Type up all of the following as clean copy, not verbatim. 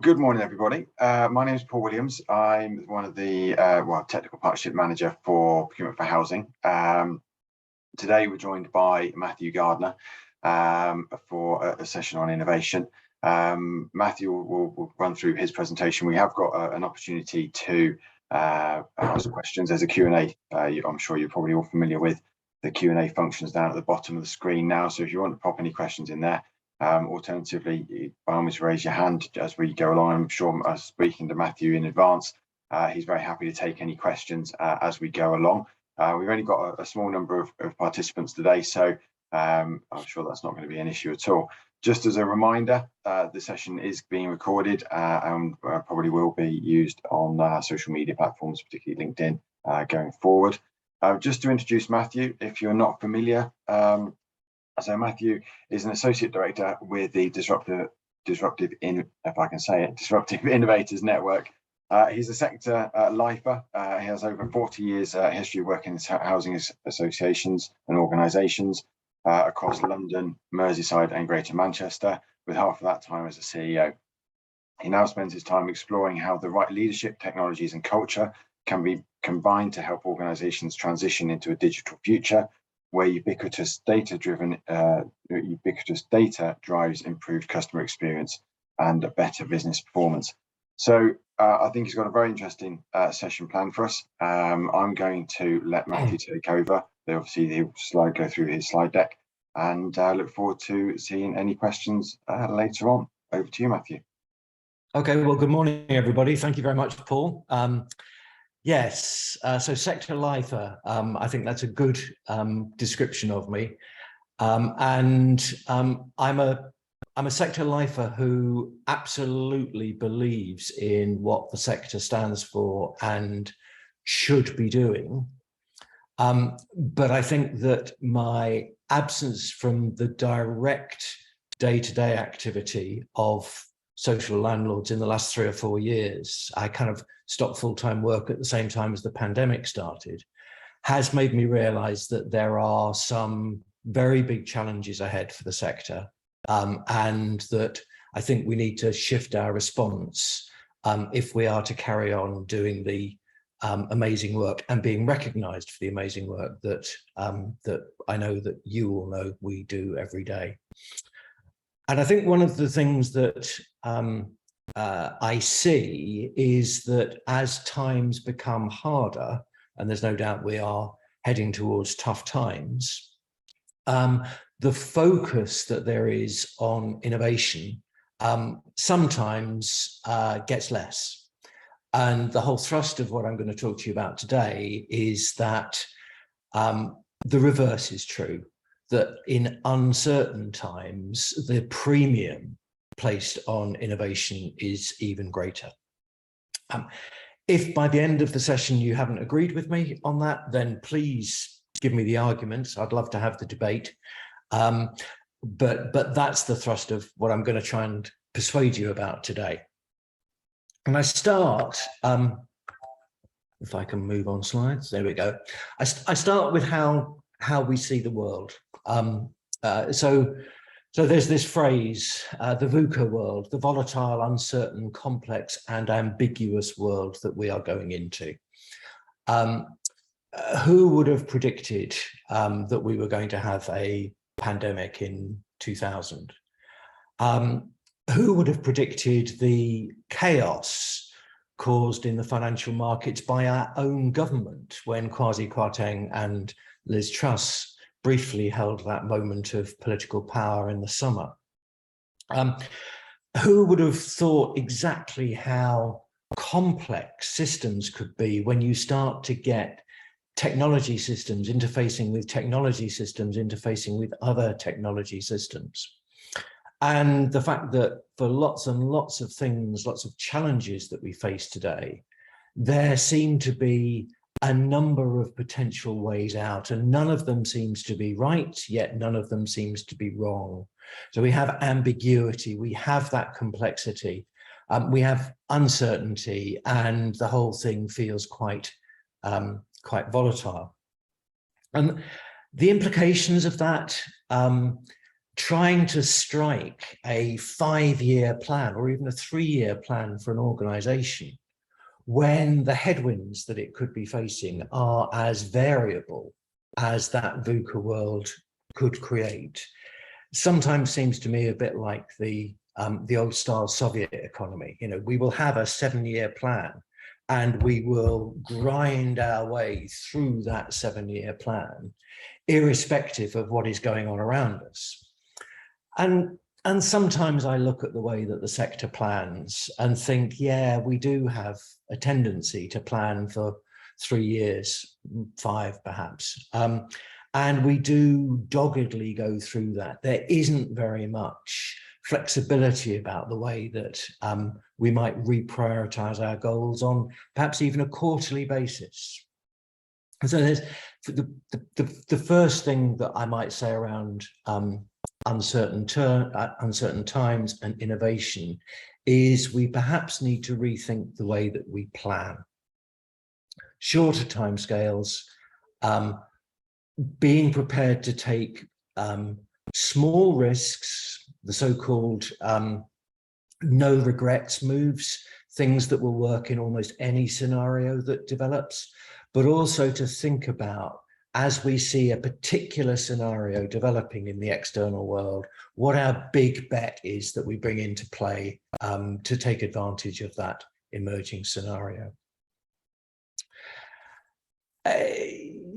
Good morning, everybody. My name is Paul Williams. I'm one of the technical partnership manager for procurement for housing. Today, we're joined by Matthew Gardiner for a session on innovation. Matthew will run through his presentation. We have got an opportunity to ask questions. There's a Q&A. I'm sure you're probably all familiar with the Q&A functions down at the bottom of the screen now. So if you want to pop any questions in there, alternatively, by all means, raise your hand as we go along. I'm sure speaking to Matthew in advance, he's very happy to take any questions as we go along. We've only got a small number of participants today, so I'm sure that's not going to be an issue at all. Just as a reminder, the session is being recorded and probably will be used on social media platforms, particularly LinkedIn, going forward. Just to introduce Matthew, if you're not familiar, so Matthew is an associate director with the Disruptive Innovators Network. He's a sector lifer. He has over 40 years history working in housing associations and organisations across London, Merseyside and Greater Manchester, with half of that time as a CEO. He now spends his time exploring how the right leadership, technologies and culture can be combined to help organisations transition into a digital future where ubiquitous data drives improved customer experience and a better business performance. So I think he's got a very interesting session planned for us. I'm going to let Matthew take over. Obviously, he'll go through his slide deck, and look forward to seeing any questions later on. Over to you, Matthew. Okay, well, good morning, everybody. Thank you very much, Paul. Yes, so sector lifer, I think that's a good description of me. I'm a sector lifer who absolutely believes in what the sector stands for and should be doing. But I think that my absence from the direct day-to-day activity of social landlords in the last 3 or 4 years, I kind of stopped full-time work at the same time as the pandemic started, has made me realize that there are some very big challenges ahead for the sector, and that I think we need to shift our response if we are to carry on doing the amazing work and being recognized for the amazing work that that I know that you all know we do every day. And I think one of the things that I see is that as times become harder, and there's no doubt we are heading towards tough times, the focus that there is on innovation sometimes gets less. And the whole thrust of what I'm going to talk to you about today is that the reverse is true, that in uncertain times, the premium placed on innovation is even greater. If by the end of the session you haven't agreed with me on that, then please give me the arguments. I'd love to have the debate. But that's the thrust of what I'm going to try and persuade you about today. And I start, if I can move on slides, there we go. I start with how we see the world. So there's this phrase, the VUCA world, the volatile, uncertain, complex and ambiguous world that we are going into. Who would have predicted that we were going to have a pandemic in 2000? Who would have predicted the chaos caused in the financial markets by our own government when Kwasi Kwarteng and Liz Truss briefly held that moment of political power in the summer? Who would have thought exactly how complex systems could be when you start to get technology systems interfacing with technology systems, interfacing with other technology systems? And the fact that for lots and lots of things, lots of challenges that we face today, there seem to be a number of potential ways out, and none of them seems to be right, yet none of them seems to be wrong. So we have ambiguity, we have that complexity, we have uncertainty, and the whole thing feels quite volatile. And the implications of that trying to strike a 5-year plan or even a 3-year plan for an organization when the headwinds that it could be facing are as variable as that VUCA world could create sometimes seems to me a bit like the old style Soviet economy. You know, we will have a 7-year plan and we will grind our way through that 7-year plan, irrespective of what is going on around us. And sometimes I look at the way that the sector plans and think, yeah, we do have a tendency to plan for 3 years, 5 perhaps. And we do doggedly go through that. There isn't very much flexibility about the way that we might reprioritize our goals on perhaps even a quarterly basis. And so there's the first thing that I might say around uncertain times and innovation is we perhaps need to rethink the way that we plan. Shorter timescales, being prepared to take small risks, the so-called no regrets moves, things that will work in almost any scenario that develops, but also to think about, as we see a particular scenario developing in the external world, what our big bet is that we bring into play to take advantage of that emerging scenario.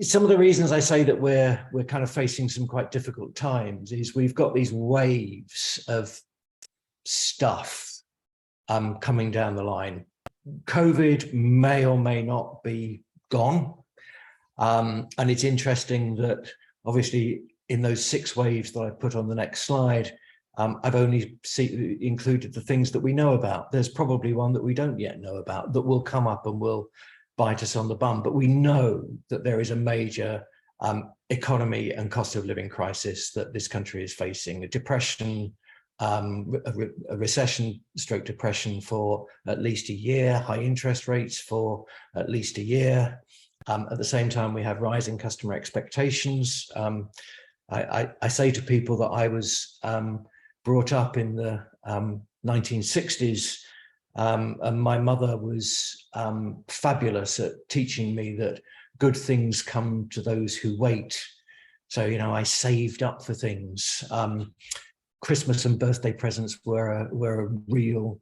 Some of the reasons I say that we're kind of facing some quite difficult times is we've got these waves of stuff coming down the line. COVID may or may not be gone. And it's interesting that obviously in those 6 waves that I put on the next slide, I've only included the things that we know about. There's probably one that we don't yet know about that will come up and will bite us on the bum, but we know that there is a major economy and cost of living crisis that this country is facing. A depression, a recession stroke depression for at least a year, high interest rates for at least a year. At the same time, we have rising customer expectations. I say to people that I was brought up in the 1960s, and my mother was fabulous at teaching me that good things come to those who wait. So, you know, I saved up for things. Christmas and birthday presents were a real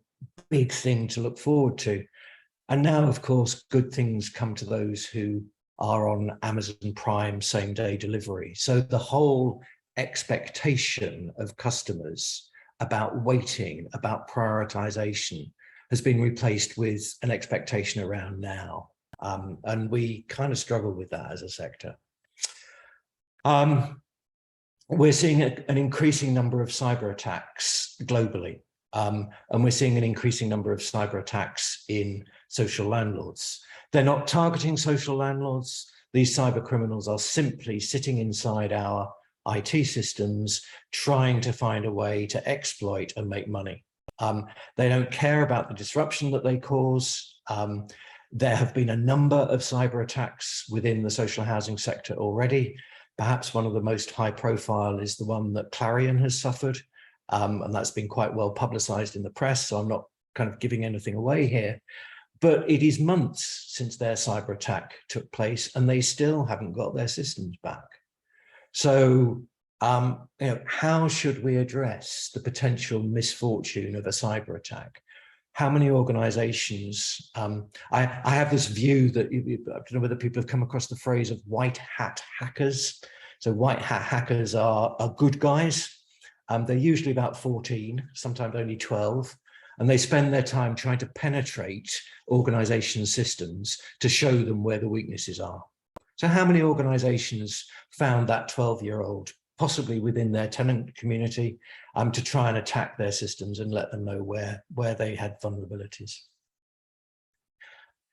big thing to look forward to. And now, of course, good things come to those who are on Amazon Prime same-day delivery. So the whole expectation of customers about waiting, about prioritization, has been replaced with an expectation around now. And we kind of struggle with that as a sector. We're seeing an increasing number of cyber attacks globally. And we're seeing an increasing number of cyber attacks in social landlords. They're not targeting social landlords. These cyber criminals are simply sitting inside our IT systems, trying to find a way to exploit and make money. They don't care about the disruption that they cause. There have been a number of cyber attacks within the social housing sector already. Perhaps one of the most high profile is the one that Clarion has suffered. And that's been quite well publicized in the press, so I'm not kind of giving anything away here. But it is months since their cyber attack took place, and they still haven't got their systems back. So, you know, how should we address the potential misfortune of a cyber attack? How many organizations, I have this view that, I don't know whether people have come across the phrase of white hat hackers. So white hat hackers are good guys. They're usually about 14, sometimes only 12, and they spend their time trying to penetrate organization systems to show them where the weaknesses are. So how many organizations found that 12-year-old, possibly within their tenant community, to try and attack their systems and let them know where they had vulnerabilities?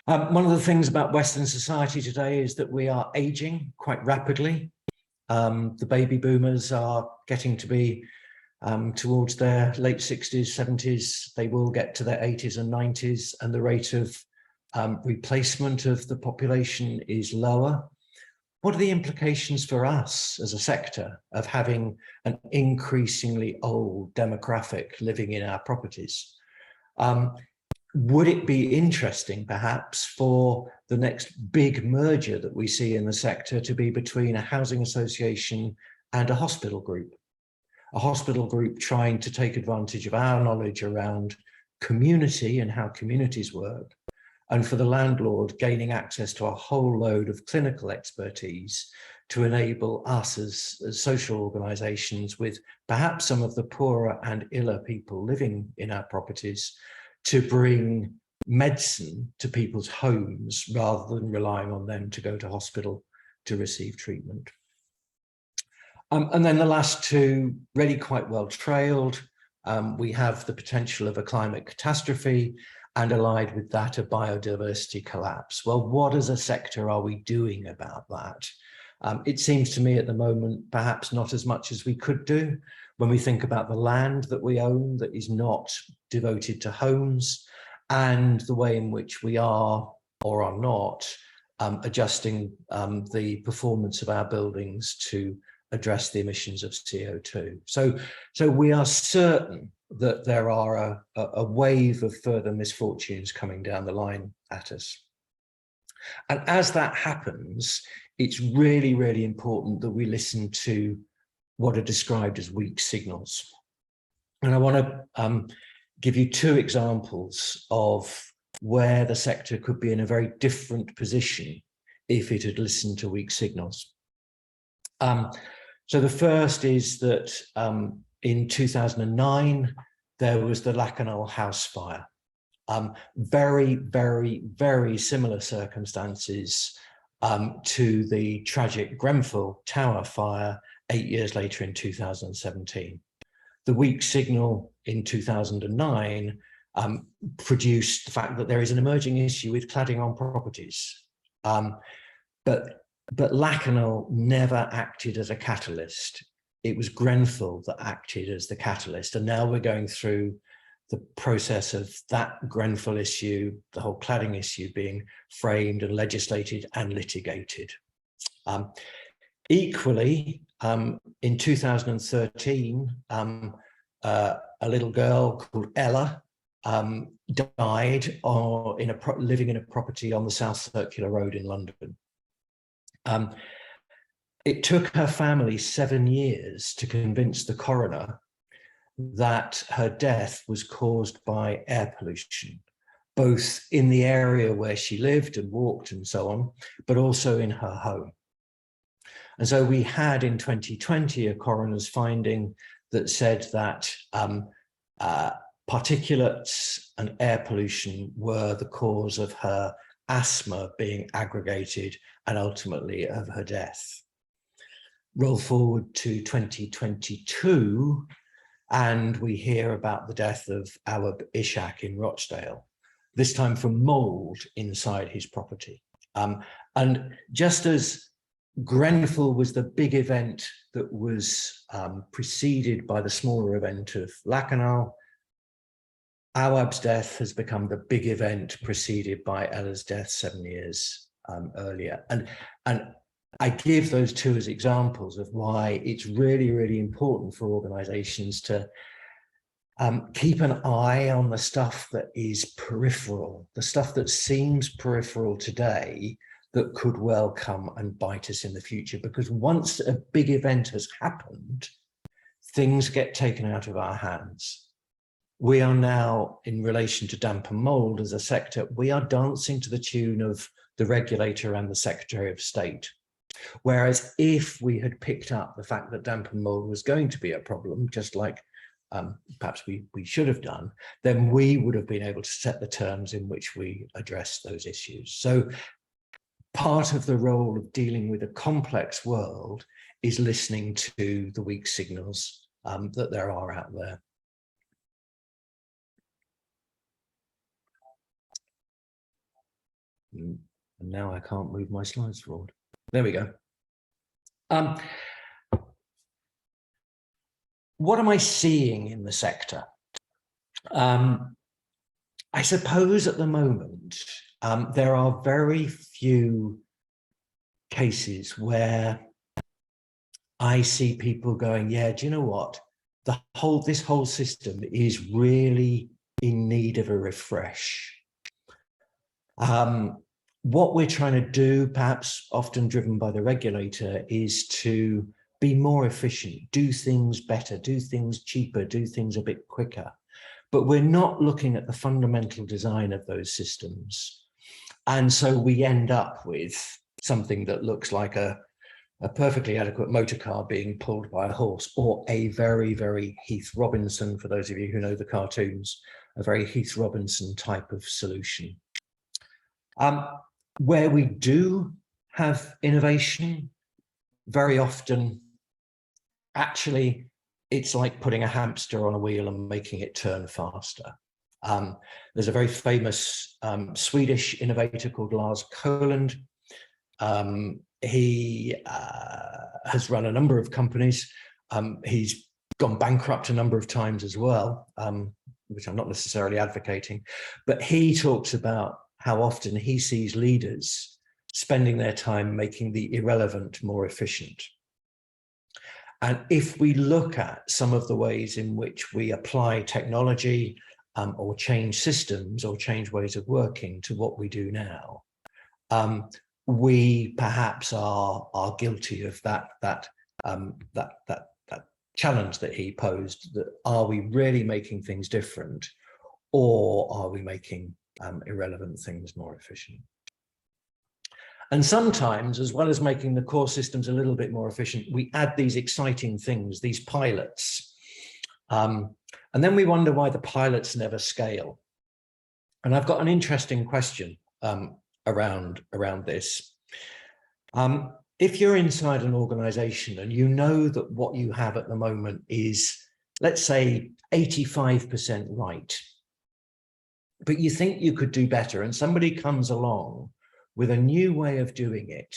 One of the things about Western society today is that we are aging quite rapidly. The baby boomers are getting to be towards their late 60s, 70s. They will get to their 80s and 90s, and the rate of replacement of the population is lower. what are the implications for us as a sector of having an increasingly old demographic living in our properties? Would it be interesting, perhaps, for the next big merger that we see in the sector to be between a housing association and a hospital group? A hospital group trying to take advantage of our knowledge around community and how communities work, and for the landlord gaining access to a whole load of clinical expertise to enable us as social organisations with perhaps some of the poorer and iller people living in our properties to bring medicine to people's homes rather than relying on them to go to hospital to receive treatment. And then the last two, really quite well trailed. We have the potential of a climate catastrophe, and allied with that, a biodiversity collapse. Well, what as a sector are we doing about that? It seems to me at the moment, perhaps not as much as we could do when we think about the land that we own that is not devoted to homes, and the way in which we are or are not adjusting the performance of our buildings to address the emissions of CO2. So we are certain that there are a wave of further misfortunes coming down the line at us. And as that happens, it's really, really important that we listen to what are described as weak signals. And I want to give you two examples of where the sector could be in a very different position if it had listened to weak signals. So the first is that in 2009, there was the Lakanal house fire. Very, very, very similar circumstances to the tragic Grenfell Tower fire 8 years later in 2017. The weak signal in 2009 produced the fact that there is an emerging issue with cladding on properties. But Lakanal never acted as a catalyst. It was Grenfell that acted as the catalyst. And now we're going through the process of that Grenfell issue, the whole cladding issue being framed and legislated and litigated. Equally, in 2013, a little girl called Ella died living in a property on the South Circular Road in London. It took her family 7 years to convince the coroner that her death was caused by air pollution, both in the area where she lived and walked and so on, but also in her home. And so we had in 2020 a coroner's finding that said that particulates and air pollution were the cause of her asthma being aggregated and ultimately of her death. Roll forward to 2022, and we hear about the death of Awab Ishak in Rochdale, this time from mold inside his property. And just as Grenfell was the big event that was preceded by the smaller event of Lakanal, Awab's death has become the big event preceded by Ella's death 7 years earlier. And I give those two as examples of why it's really, really important for organizations to keep an eye on the stuff that is peripheral, the stuff that seems peripheral today that could well come and bite us in the future. Because once a big event has happened, things get taken out of our hands. We are now, in relation to damp and mold as a sector, we are dancing to the tune of the regulator and the Secretary of State. Whereas if we had picked up the fact that damp and mold was going to be a problem, just like perhaps we should have done, then we would have been able to set the terms in which we address those issues. So part of the role of dealing with a complex world is listening to the weak signals that there are out there. And now I can't move my slides forward. There we go. What am I seeing in the sector? I suppose at the moment, there are very few cases where I see people going, yeah, do you know what? This whole system is really in need of a refresh. What we're trying to do, perhaps often driven by the regulator, is to be more efficient, do things better, do things cheaper, do things a bit quicker. But we're not looking at the fundamental design of those systems. And so we end up with something that looks like a perfectly adequate motor car being pulled by a horse, or a very, very Heath Robinson, for those of you who know the cartoons, a very Heath Robinson type of solution. Where we do have innovation, very often, actually, it's like putting a hamster on a wheel and making it turn faster. There's a very famous Swedish innovator called Lars Koland. He has run a number of companies. He's gone bankrupt a number of times as well, which I'm not necessarily advocating, but he talks about how often he sees leaders spending their time making the irrelevant more efficient. And if we look at some of the ways in which we apply technology or change systems or change ways of working to what we do now, we perhaps are guilty of that challenge that he posed, that are we really making things different, or are we making irrelevant things more efficient? And sometimes, as well as making the core systems a little bit more efficient, we add these exciting things, these pilots. And then we wonder why the pilots never scale. And I've got an interesting question around this. If you're inside an organization and you know that what you have at the moment is, let's say, 85% right, but you think you could do better, and somebody comes along with a new way of doing it,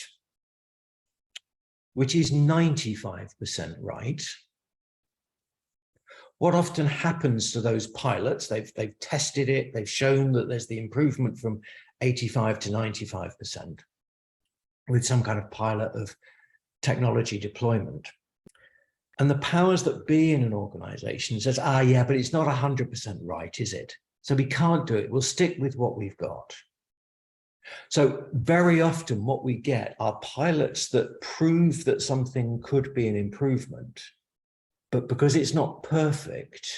which is 95% right, what often happens to those pilots? They've tested it, they've shown that there's the improvement from 85 to 95% with some kind of pilot of technology deployment. And the powers that be in an organization says, yeah, but it's not 100% right, is it? So we can't do it, we'll stick with what we've got. So very often what we get are pilots that prove that something could be an improvement, but because it's not perfect,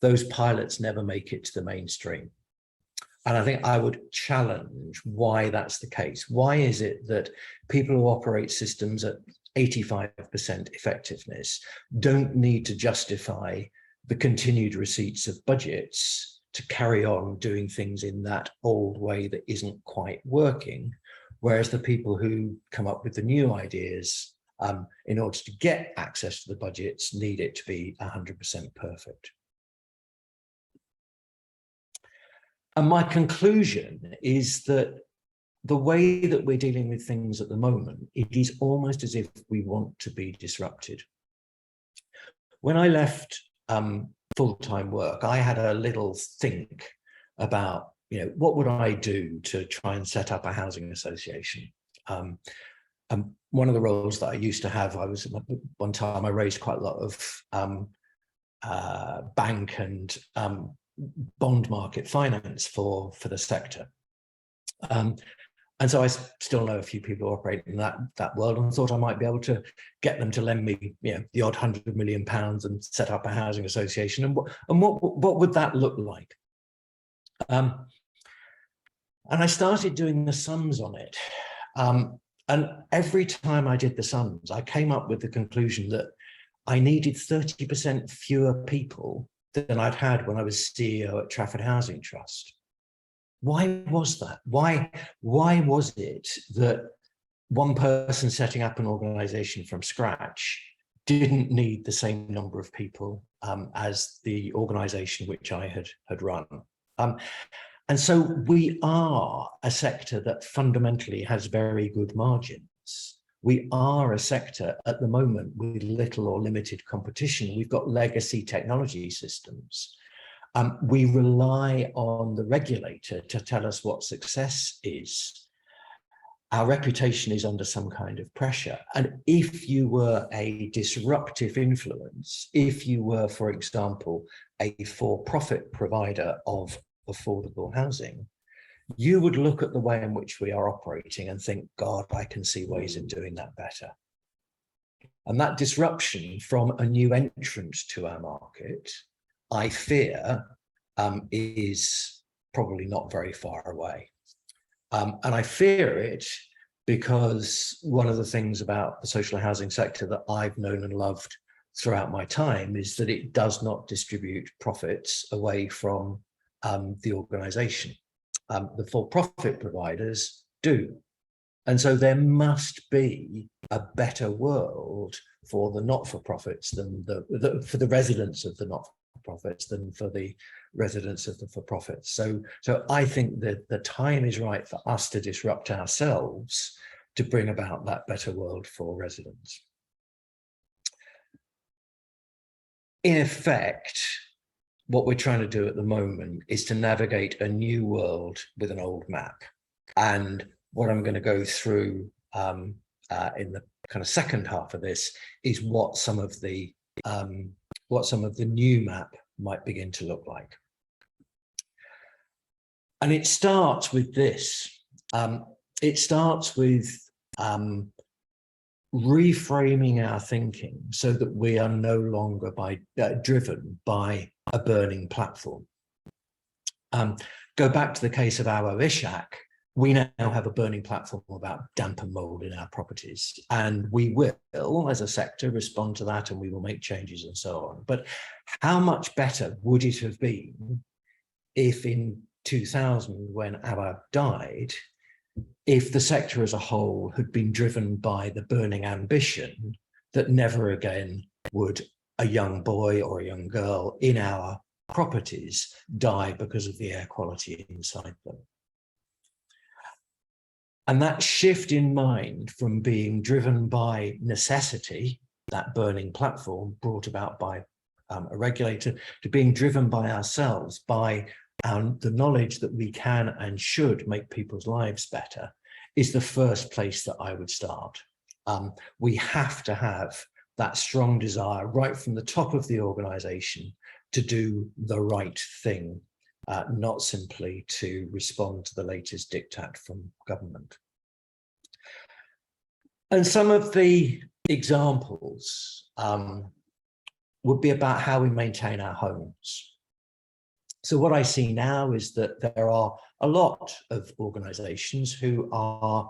those pilots never make it to the mainstream. And I think I would challenge why that's the case. Why is it that people who operate systems at 85% effectiveness don't need to justify the continued receipts of budgets to carry on doing things in that old way that isn't quite working, whereas the people who come up with the new ideas in order to get access to the budgets need it to be 100% perfect. And my conclusion is that the way that we're dealing with things at the moment, it is almost as if we want to be disrupted. When I left full-time work, I had a little think about, what would I do to try and set up a housing association? And one of the roles that I used to have, one time I raised quite a lot of bank and bond market finance for the sector. And so I still know a few people who operate in that world, and thought I might be able to get them to lend me, the odd £100 million and set up a housing association. And what would that look like? And I started doing the sums on it. And every time I did the sums, I came up with the conclusion that I needed 30% fewer people than I'd had when I was CEO at Trafford Housing Trust. Why was that? Why was it that one person setting up an organization from scratch didn't need the same number of people as the organization which I had run? And so we are a sector that fundamentally has very good margins. We are a sector at the moment with little or limited competition. We've got legacy technology systems. We rely on the regulator to tell us what success is. our reputation is under some kind of pressure. And if you were a disruptive influence, if you were, for example, a for-profit provider of affordable housing, you would look at the way in which we are operating and think, God, I can see ways of doing that better. And that disruption from a new entrant to our market, I fear, is probably not very far away. And I fear it because one of the things about the social housing sector that I've known and loved throughout my time is that it does not distribute profits away from the organization. The for-profit providers do. And so there must be a better world for the not-for-profits than for the residents of the not-for-profits than for the residents of the for-profits. So I think that the time is right for us to disrupt ourselves to bring about that better world for residents. In effect, what we're trying to do at the moment is to navigate a new world with an old map. And what I'm going to go through in the kind of second half of this is what some of the new map might begin to look like. And it starts with this. It starts with reframing our thinking so that we are no longer driven by a burning platform. Go back to the case of our Ishak. We now have a burning platform about damp and mold in our properties, and we will, as a sector, respond to that, and we will make changes and so on. But how much better would it have been if in 2000, when Abba died, if the sector as a whole had been driven by the burning ambition that never again would a young boy or a young girl in our properties die because of the air quality inside them. And that shift in mind from being driven by necessity, that burning platform brought about by a regulator, to being driven by ourselves, by the knowledge that we can and should make people's lives better, is the first place that I would start. We have to have that strong desire right from the top of the organization to do the right thing, not simply to respond to the latest diktat from government. And some of the examples would be about how we maintain our homes. So what I see now is that there are a lot of organizations who are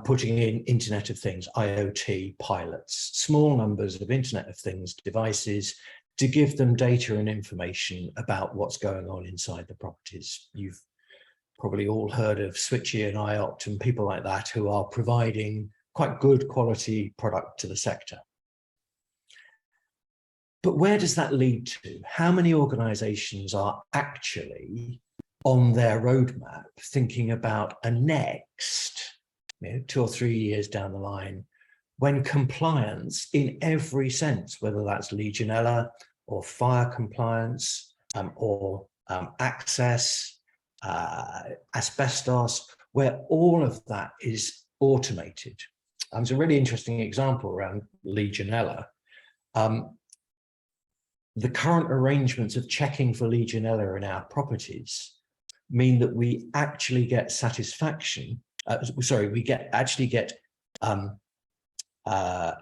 putting in Internet of Things, IoT pilots, small numbers of Internet of Things devices to give them data and information about what's going on inside the properties. You've probably all heard of Switchy and IOPT and people like that who are providing quite good quality product to the sector. But where does that lead to? How many organizations are actually on their roadmap thinking about a next 2 or 3 years down the line, when compliance in every sense, whether that's Legionella or fire compliance or access, asbestos, where all of that is automated. It's a really interesting example around Legionella. The current arrangements of checking for Legionella in our properties mean that we actually get satisfaction. We actually get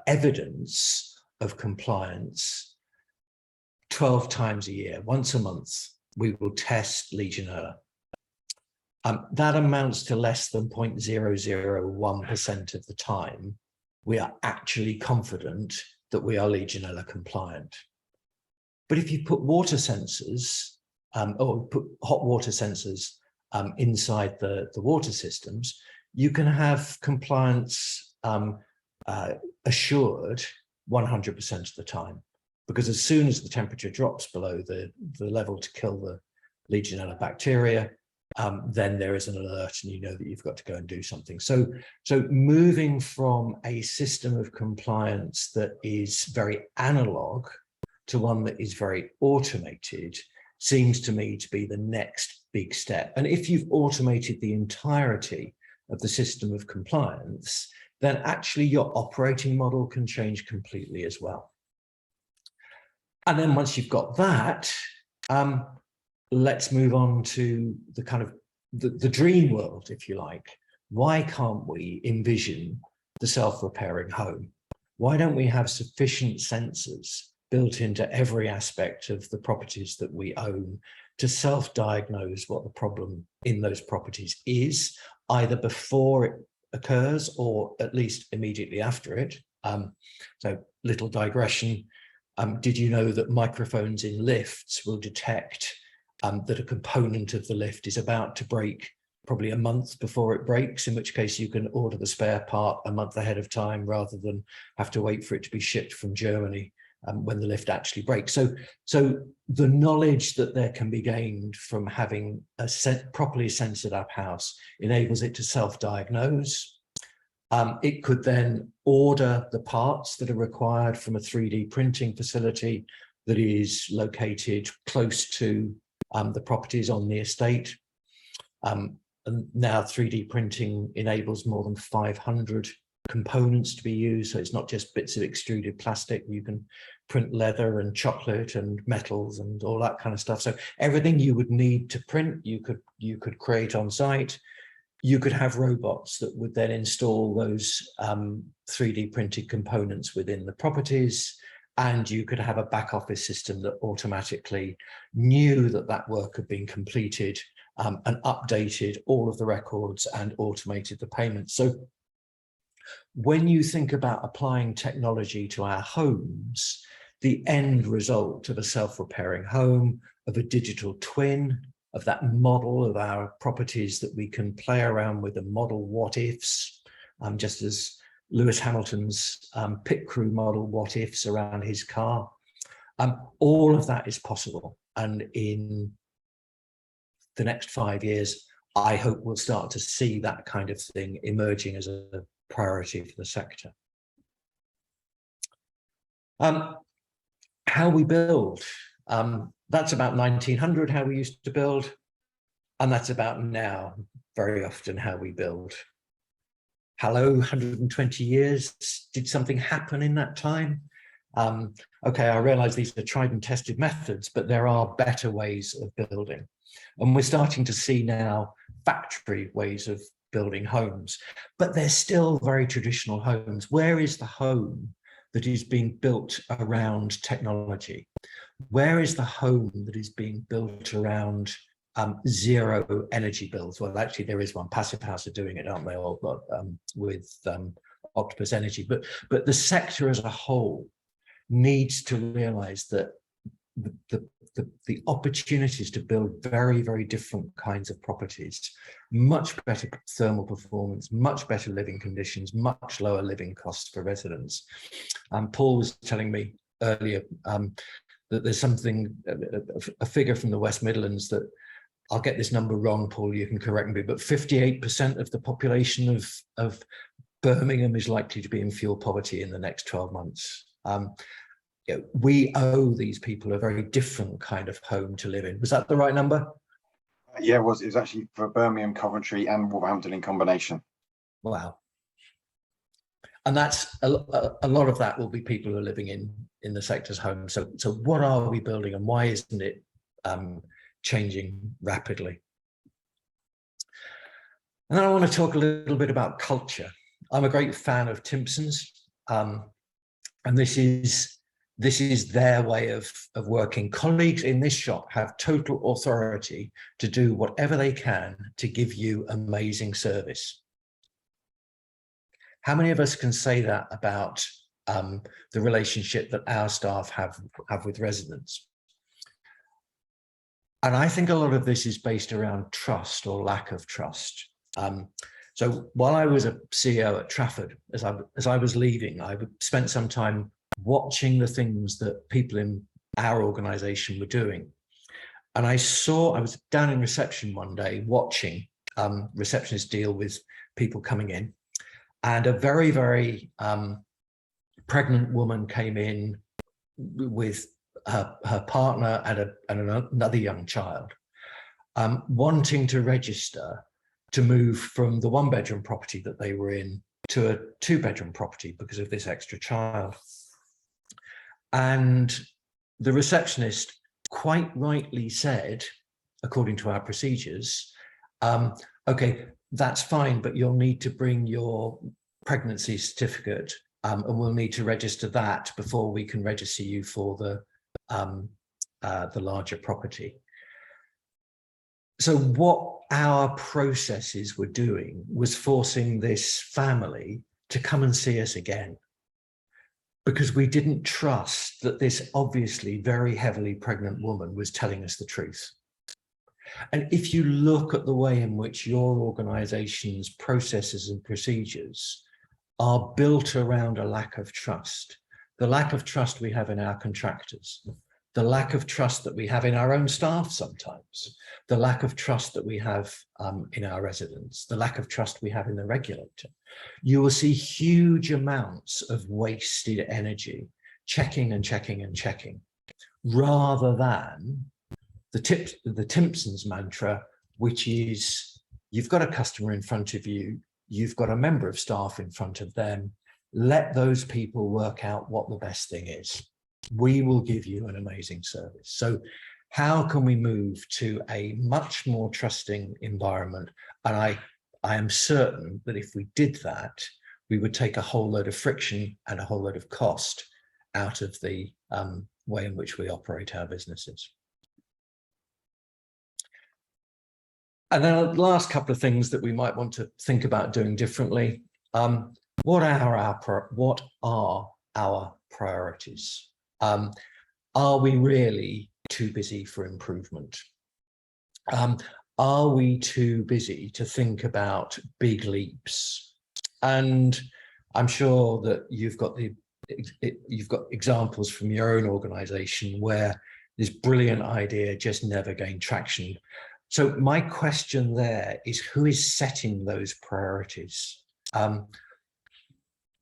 evidence of compliance 12 times a year. Once a month, we will test Legionella. That amounts to less than 0.001% of the time we are actually confident that we are Legionella compliant. But if you put water sensors or put hot water sensors inside the water systems, you can have compliance assured 100% of the time, because as soon as the temperature drops below the level to kill the Legionella bacteria, then there is an alert and you know that you've got to go and do something. So moving from a system of compliance that is very analog to one that is very automated seems to me to be the next big step. And if you've automated the entirety of the system of compliance, then actually your operating model can change completely as well. And then once you've got that, let's move on to the kind of the dream world, if you like. Why can't we envision the self-repairing home? Why don't we have sufficient sensors built into every aspect of the properties that we own to self-diagnose what the problem in those properties is, either before it occurs or at least immediately after it? So little digression. Did you know that microphones in lifts will detect that a component of the lift is about to break probably a month before it breaks, in which case you can order the spare part a month ahead of time rather than have to wait for it to be shipped from Germany when the lift actually breaks. So the knowledge that there can be gained from having a properly sensored up house enables it to self-diagnose. It could then order the parts that are required from a 3D printing facility that is located close to the properties on the estate. And now 3D printing enables more than 500 components to be used. So it's not just bits of extruded plastic. You can print leather and chocolate and metals and all that kind of stuff. So everything you would need to print, you could create on site. You could have robots that would then install those 3D printed components within the properties. And you could have a back office system that automatically knew that that work had been completed and updated all of the records and automated the payments. So when you think about applying technology to our homes, the end result of a self-repairing home, of a digital twin, of that model of our properties that we can play around with and model what ifs, just as Lewis Hamilton's pit crew model what ifs around his car. All of that is possible. And in the next 5 years, I hope we'll start to see that kind of thing emerging as a priority for the sector. How we build. That's about 1900, how we used to build. And that's about now, very often, how we build. Hello, 120 years. Did something happen in that time? Okay, I realize these are tried and tested methods, but there are better ways of building. And we're starting to see now factory ways of building homes, but they're still very traditional homes. Where is the home that is being built around technology? Where is the home that is being built around zero energy bills? Well, actually, there is one. Passive House are doing it, aren't they? All with Octopus Energy. But the sector as a whole needs to realize that the opportunities to build very, very different kinds of properties, much better thermal performance, much better living conditions, much lower living costs for residents. Paul was telling me earlier that there's something, a figure from the West Midlands that, I'll get this number wrong, Paul, you can correct me, but 58% of the population of Birmingham is likely to be in fuel poverty in the next 12 months. We owe these people a very different kind of home to live in. Was that the right number? Yeah, it was actually for Birmingham, Coventry and Wolverhampton in combination. Wow. And that's a lot of that will be people who are living in the sector's home. So what are we building and why isn't it changing rapidly? And then I want to talk a little bit about culture. I'm a great fan of Timpson's, and this is their way of working. Colleagues in this shop have total authority to do whatever they can to give you amazing service. How many of us can say that about the relationship that our staff have with residents? And I think a lot of this is based around trust or lack of trust. So while I was a CEO at Trafford, as I was leaving, I spent some time watching the things that people in our organization were doing. And I was down in reception one day watching receptionists deal with people coming in. And a very, very pregnant woman came in with her partner and another young child, wanting to register to move from the 1-bedroom property that they were in to a 2-bedroom property because of this extra child. And the receptionist quite rightly said, according to our procedures, okay, that's fine, but you'll need to bring your pregnancy certificate, and we'll need to register that before we can register you for the larger property. So what our processes were doing was forcing this family to come and see us again, because we didn't trust that this obviously very heavily pregnant woman was telling us the truth. And if you look at the way in which your organization's processes and procedures are built around a lack of trust, the lack of trust we have in our contractors, the lack of trust that we have in our own staff sometimes, the lack of trust that we have in our residents, the lack of trust we have in the regulator, you will see huge amounts of wasted energy checking and checking and checking, rather than the Timpson's mantra, which is, you've got a customer in front of you, you've got a member of staff in front of them, let those people work out what the best thing is. We will give you an amazing service. So how can we move to a much more trusting environment? And I am certain that if we did that, we would take a whole load of friction and a whole load of cost out of the way in which we operate our businesses. And then the last couple of things that we might want to think about doing differently. What are our priorities? Are we really too busy for improvement? Are we too busy to think about big leaps? And I'm sure that you've got examples from your own organization where this brilliant idea just never gained traction. So my question there is, who is setting those priorities?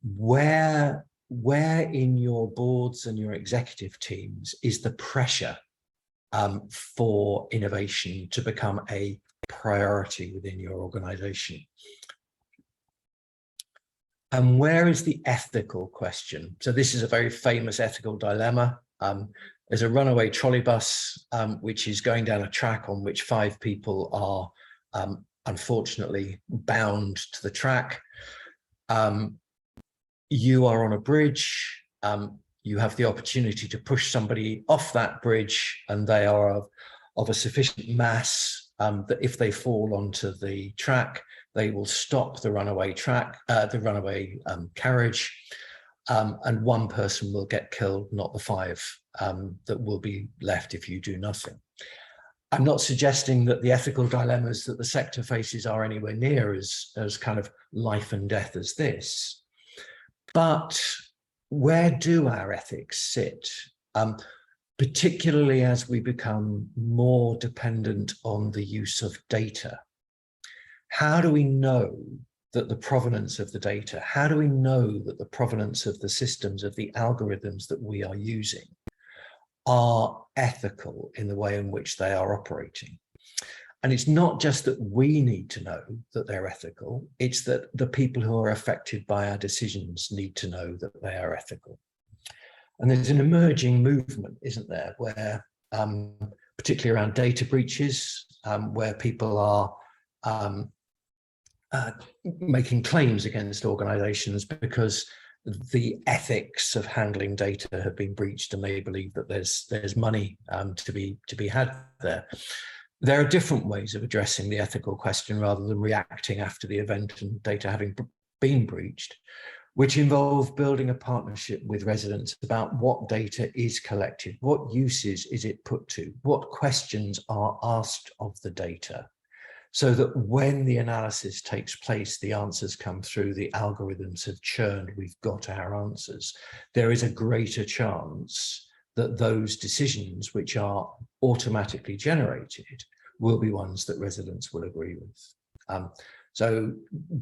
Where in your boards and your executive teams is the pressure for innovation to become a priority within your organization? And where is the ethical question? So this is a very famous ethical dilemma. There's a runaway trolley bus, which is going down a track on which 5 people are unfortunately bound to the track. You are on a bridge. You have the opportunity to push somebody off that bridge, and they are of a sufficient mass that if they fall onto the track, they will stop the runaway carriage, and 1 person will get killed, not the 5 that will be left if you do nothing. I'm not suggesting that the ethical dilemmas that the sector faces are anywhere near as kind of life and death as this, but where do our ethics sit? Particularly as we become more dependent on the use of data. How do we know that the provenance of the data, how do we know that the provenance of the systems, of the algorithms that we are using are ethical in the way in which they are operating? And it's not just that we need to know that they're ethical, it's that the people who are affected by our decisions need to know that they are ethical. And there's an emerging movement, isn't there, where particularly around data breaches, where people are making claims against organizations because the ethics of handling data have been breached, and they believe that there's money to be had there. There are different ways of addressing the ethical question rather than reacting after the event and data having been breached, which involve building a partnership with residents about what data is collected, what uses is it put to, what questions are asked of the data, so that when the analysis takes place, the answers come through, the algorithms have churned, we've got our answers. There is a greater chance that those decisions which are automatically generated will be ones that residents will agree with. So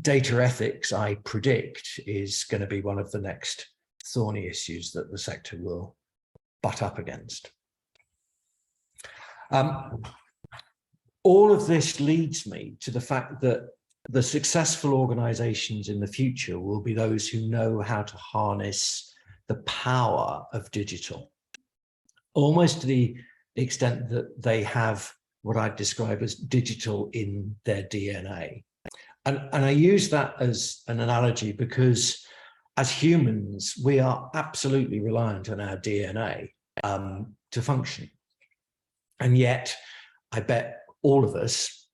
data ethics, I predict, is going to be one of the next thorny issues that the sector will butt up against. All of this leads me to the fact that the successful organizations in the future will be those who know how to harness the power of digital, almost to the extent that they have what I'd describe as digital in their DNA. And I use that as an analogy because as humans, we are absolutely reliant on our DNA to function. And yet, I bet all of us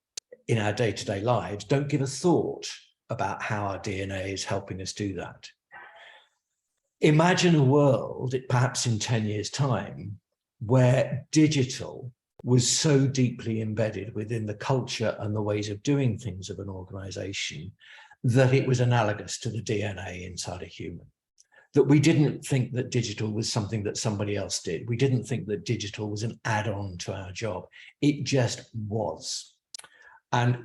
in our day-to-day lives don't give a thought about how our DNA is helping us do that. Imagine a world, perhaps in 10 years' time, where digital was so deeply embedded within the culture and the ways of doing things of an organization that it was analogous to the DNA inside a human. That we didn't think that digital was something that somebody else did. We didn't think that digital was an add-on to our job. It just was. And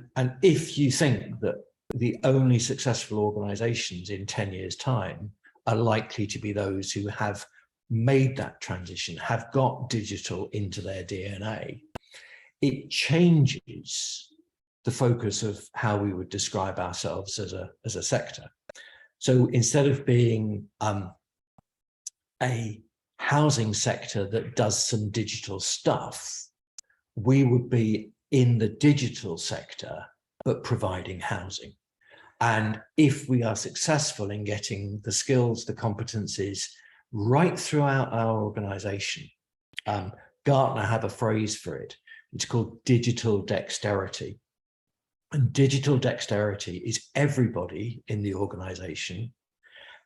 if you think that the only successful organizations in 10 years' time are likely to be those who have made that transition, have got digital into their DNA, it changes the focus of how we would describe ourselves as a sector. So instead of being a housing sector that does some digital stuff, we would be in the digital sector, but providing housing. And if we are successful in getting the skills, the competencies right throughout our organization, Gartner have a phrase for it. It's called digital dexterity. And digital dexterity is everybody in the organization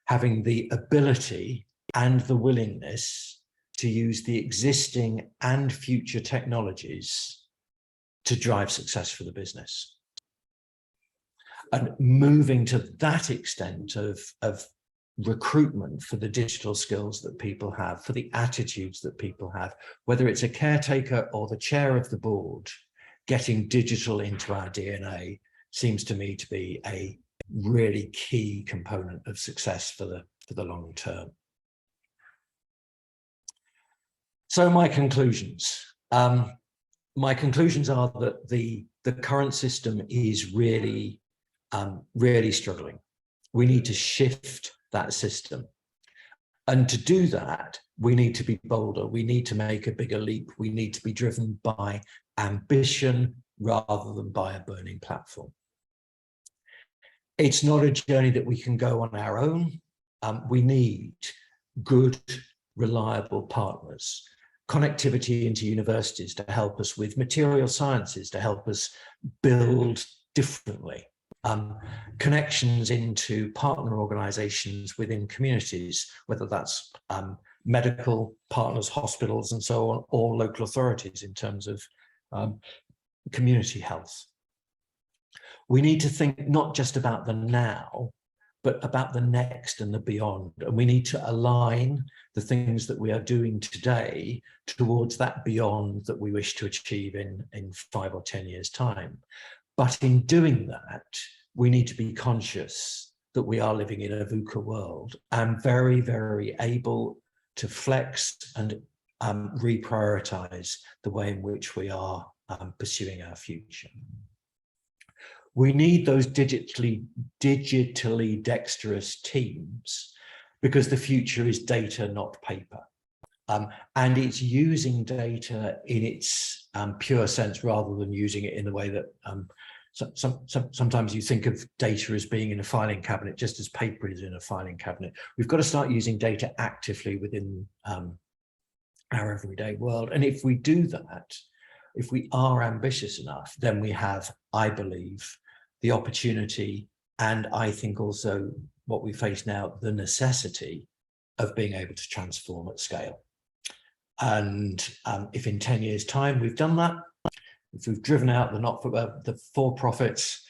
having the ability and the willingness to use the existing and future technologies to drive success for the business. And moving to that extent of recruitment for the digital skills that people have, for the attitudes that people have, whether it's a caretaker or the chair of the board, getting digital into our DNA seems to me to be a really key component of success for the long term. So my conclusions. My conclusions are that the current system is really struggling. We need to shift that system. And to do that, we need to be bolder. We need to make a bigger leap. We need to be driven by ambition rather than by a burning platform. It's not a journey that we can go on our own. We need good, reliable partners. Connectivity into universities to help us with material sciences, to help us build differently. Connections into partner organizations within communities, whether that's medical partners, hospitals, and so on, or local authorities in terms of community health. We need to think not just about the now, but about the next and the beyond. And we need to align the things that we are doing today towards that beyond that we wish to achieve in 5 or 10 years' time. But in doing that, we need to be conscious that we are living in a VUCA world and very, very able to flex and reprioritize the way in which we are pursuing our future. We need those digitally dexterous teams because the future is data, not paper. And it's using data in its pure sense rather than using it in the way that sometimes you think of data as being in a filing cabinet, just as paper is in a filing cabinet. We've got to start using data actively within our everyday world. And if we do that, if we are ambitious enough, then we have, I believe, the opportunity, and I think also what we face now, the necessity of being able to transform at scale. And if in 10 years' time we've done that, if we've driven out the for-profits,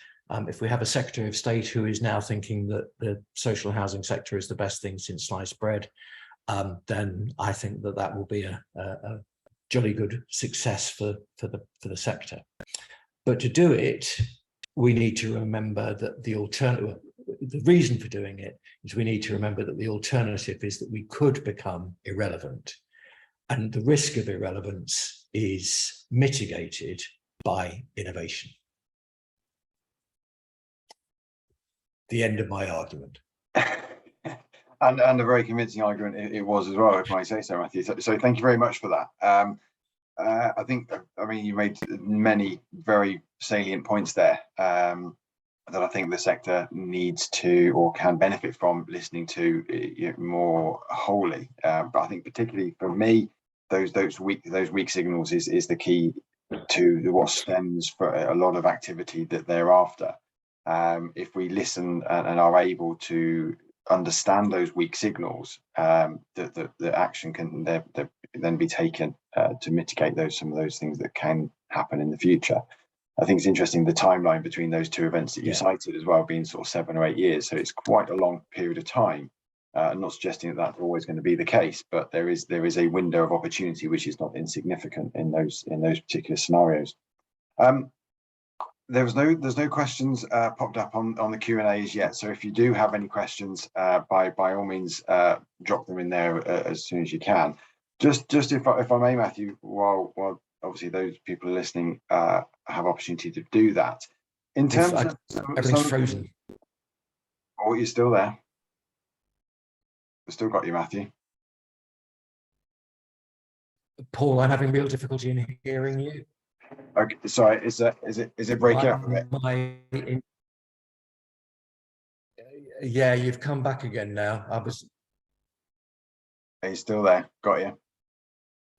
if we have a Secretary of State who is now thinking that the social housing sector is the best thing since sliced bread, then I think that will be a jolly good success for the sector. But to do it, we need to remember that the reason for doing it is we need to remember that the alternative is that we could become irrelevant. And the risk of irrelevance is mitigated by innovation. the end of my argument. And a very convincing argument it was as well, if I say so, Matthew. So thank you very much for that. I think, I mean, you made many very salient points there that I think the sector needs to or can benefit from listening to more wholly. But I think particularly for me, those weak signals is the key to what stems for a lot of activity that they're after. If we listen and are able to understand those weak signals, the action can then be taken to mitigate some of those things that can happen in the future. I think it's interesting the timeline between those two events that you cited as well, being sort of 7 or 8 years. So it's quite a long period of time. I'm not suggesting that that's always going to be the case, but there is a window of opportunity which is not insignificant in those particular scenarios. There's no questions popped up on the Q&As yet. So if you do have any questions, by all means, drop them in there as soon as you can. Just if I may, Matthew, while obviously those people listening have opportunity to do that. In terms of everything's frozen. Oh, you're still there. I've still got you, Matthew. Paul, I'm having real difficulty in hearing you. Okay, sorry, is it breaking up a bit? Yeah, you've come back again now. Are you still there? Got you.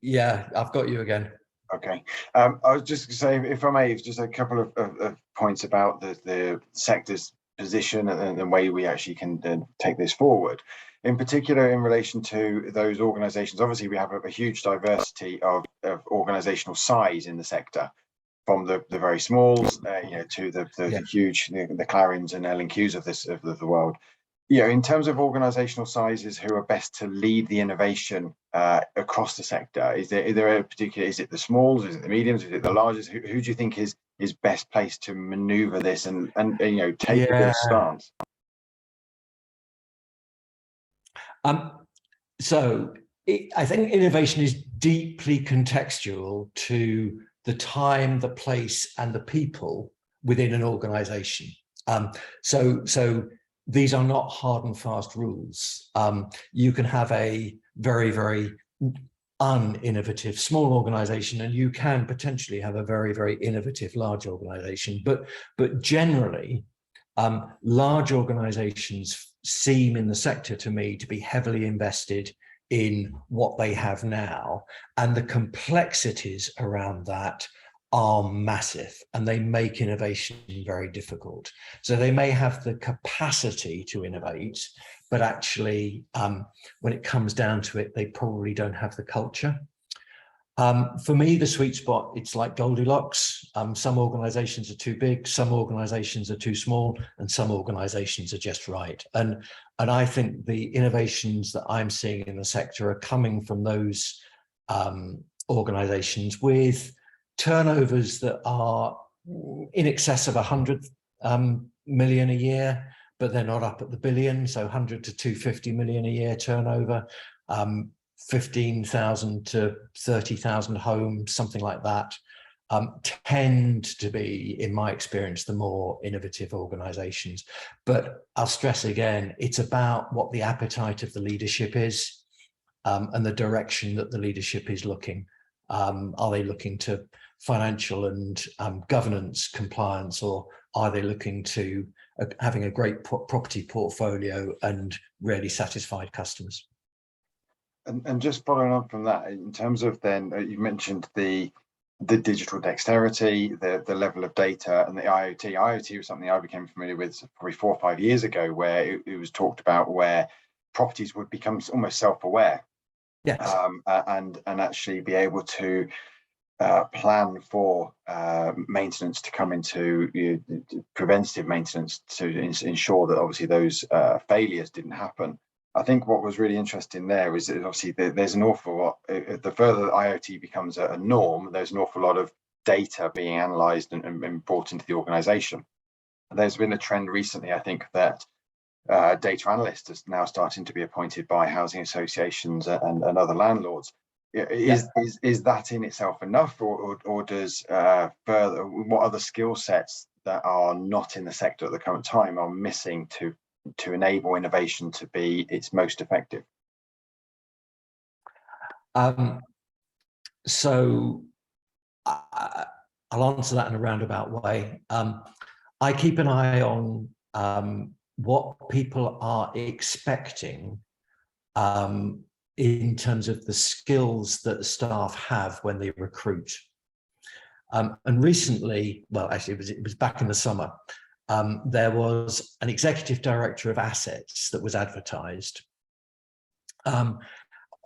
Yeah, I've got you again. Okay. I was just saying, if I may, just a couple of points about the sector's position and the way we actually can take this forward. In particular, in relation to those organisations, obviously we have a huge diversity of organisational size in the sector, from the very smalls, to the huge, the Clarions and L&Qs of the world. In terms of organisational sizes, who are best to lead the innovation across the sector? Is there a particular? Is it the smalls? Is it the mediums? Is it the largest? Who do you think is best placed to manoeuvre this and take a bit of stance? So I think innovation is deeply contextual to the time, the place, and the people within an organisation. So these are not hard and fast rules. You can have a very, very uninnovative small organisation, and you can potentially have a very, very innovative large organisation. But generally, large organisations seem in the sector to me to be heavily invested in what they have now, and the complexities around that are massive, and they make innovation very difficult. So they may have the capacity to innovate, but actually when it comes down to it, they probably don't have the culture. For me, the sweet spot, it's like Goldilocks. Some organizations are too big, some organizations are too small, and some organizations are just right. And I think the innovations that I'm seeing in the sector are coming from those organizations with turnovers that are in excess of 100 million a year, but they're not up at the billion. So 100 to 250 million a year turnover. 15,000 to 30,000 homes, something like that, tend to be, in my experience, the more innovative organizations. But I'll stress again, it's about what the appetite of the leadership is, and the direction that the leadership is looking. Are they looking to financial and governance compliance, or are they looking to having a great property portfolio and really satisfied customers? And just following on from that, in terms of then, you mentioned the digital dexterity, the level of data, and the IoT. IoT was something I became familiar with probably 4 or 5 years ago, where it was talked about where properties would become almost self-aware, and actually be able to plan for maintenance to come into preventative maintenance to ensure that obviously those failures didn't happen. I think what was really interesting there is that obviously there's an awful lot, the further IoT becomes a norm, there's an awful lot of data being analysed and brought into the organisation. There's been a trend recently, I think, that data analysts are now starting to be appointed by housing associations and other landlords. Is that in itself enough, or does further, what other skill sets that are not in the sector at the current time are missing to enable innovation to be its most effective? So I'll answer that in a roundabout way. I keep an eye on what people are expecting in terms of the skills that staff have when they recruit. And recently, well, actually, it was back in the summer, there was an executive director of assets that was advertised.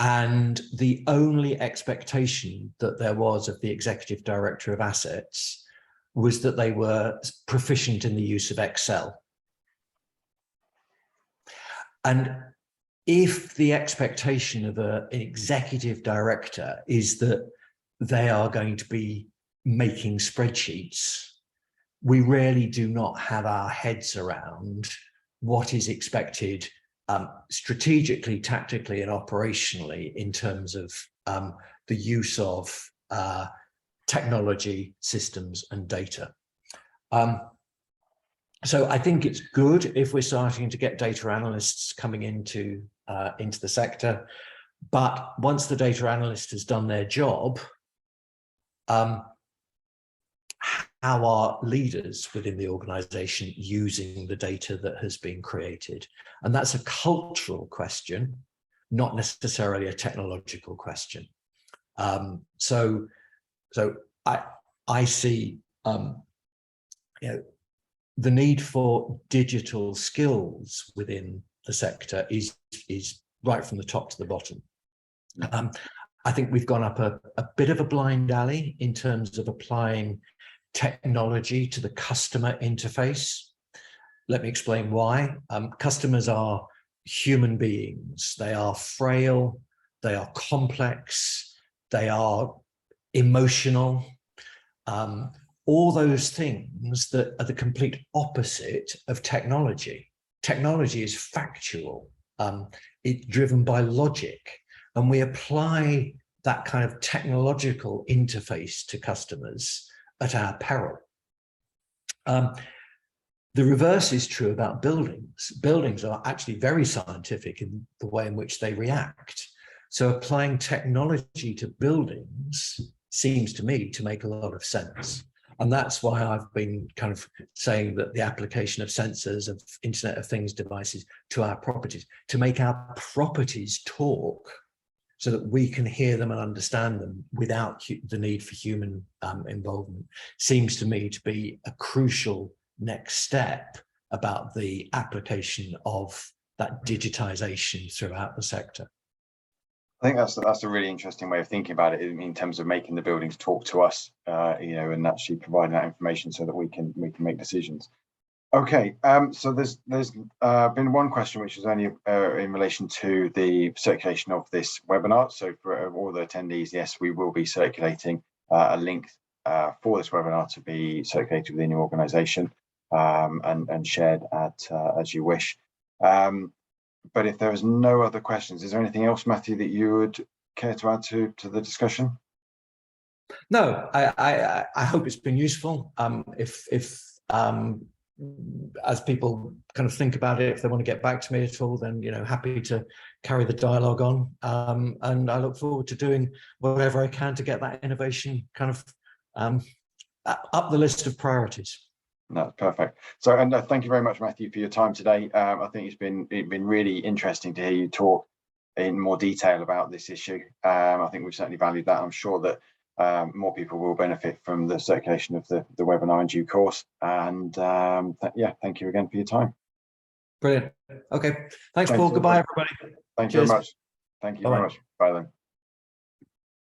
And the only expectation that there was of the executive director of assets was that they were proficient in the use of Excel. And if the expectation of an executive director is that they are going to be making spreadsheets, we really do not have our heads around what is expected strategically, tactically, and operationally in terms of the use of technology, systems, and data. So I think it's good if we're starting to get data analysts coming into the sector, but once the data analyst has done their job, how are leaders within the organization using the data that has been created? And that's a cultural question, not necessarily a technological question. So I see the need for digital skills within the sector is right from the top to the bottom. I think we've gone up a bit of a blind alley in terms of applying technology to the customer interface. Let me explain why. Customers are human beings. They are frail, they are complex, they are emotional. All those things that are the complete opposite of technology. Technology is factual. It's driven by logic. And we apply that kind of technological interface to customers at our peril. The reverse is true about buildings. Buildings are actually very scientific in the way in which they react. So applying technology to buildings seems to me to make a lot of sense. And that's why I've been kind of saying that the application of sensors, of Internet of Things devices to our properties, to make our properties talk so that we can hear them and understand them without the need for human involvement, seems to me to be a crucial next step about the application of that digitization throughout the sector. I think that's a really interesting way of thinking about it in terms of making the buildings talk to us, and actually providing that information so that we can make decisions. Okay, so there's been one question which is only in relation to the circulation of this webinar. So for all the attendees, yes, we will be circulating a link for this webinar to be circulated within your organisation and shared as you wish. But if there is no other questions, is there anything else, Matthew, that you would care to add to the discussion? No, I hope it's been useful. If as people kind of think about it, if they want to get back to me at all, then happy to carry the dialogue on. And I look forward to doing whatever I can to get that innovation kind of up the list of priorities. That's perfect. So, and thank you very much, Matthew, for your time today. I think it's been really interesting to hear you talk in more detail about this issue. I think we've certainly valued that. I'm sure that more people will benefit from the circulation of the webinar in due course. And yeah, thank you again for your time. Brilliant. Okay. Thanks, Paul. Goodbye, everybody. Thank you very much. Thank you very much. Bye then.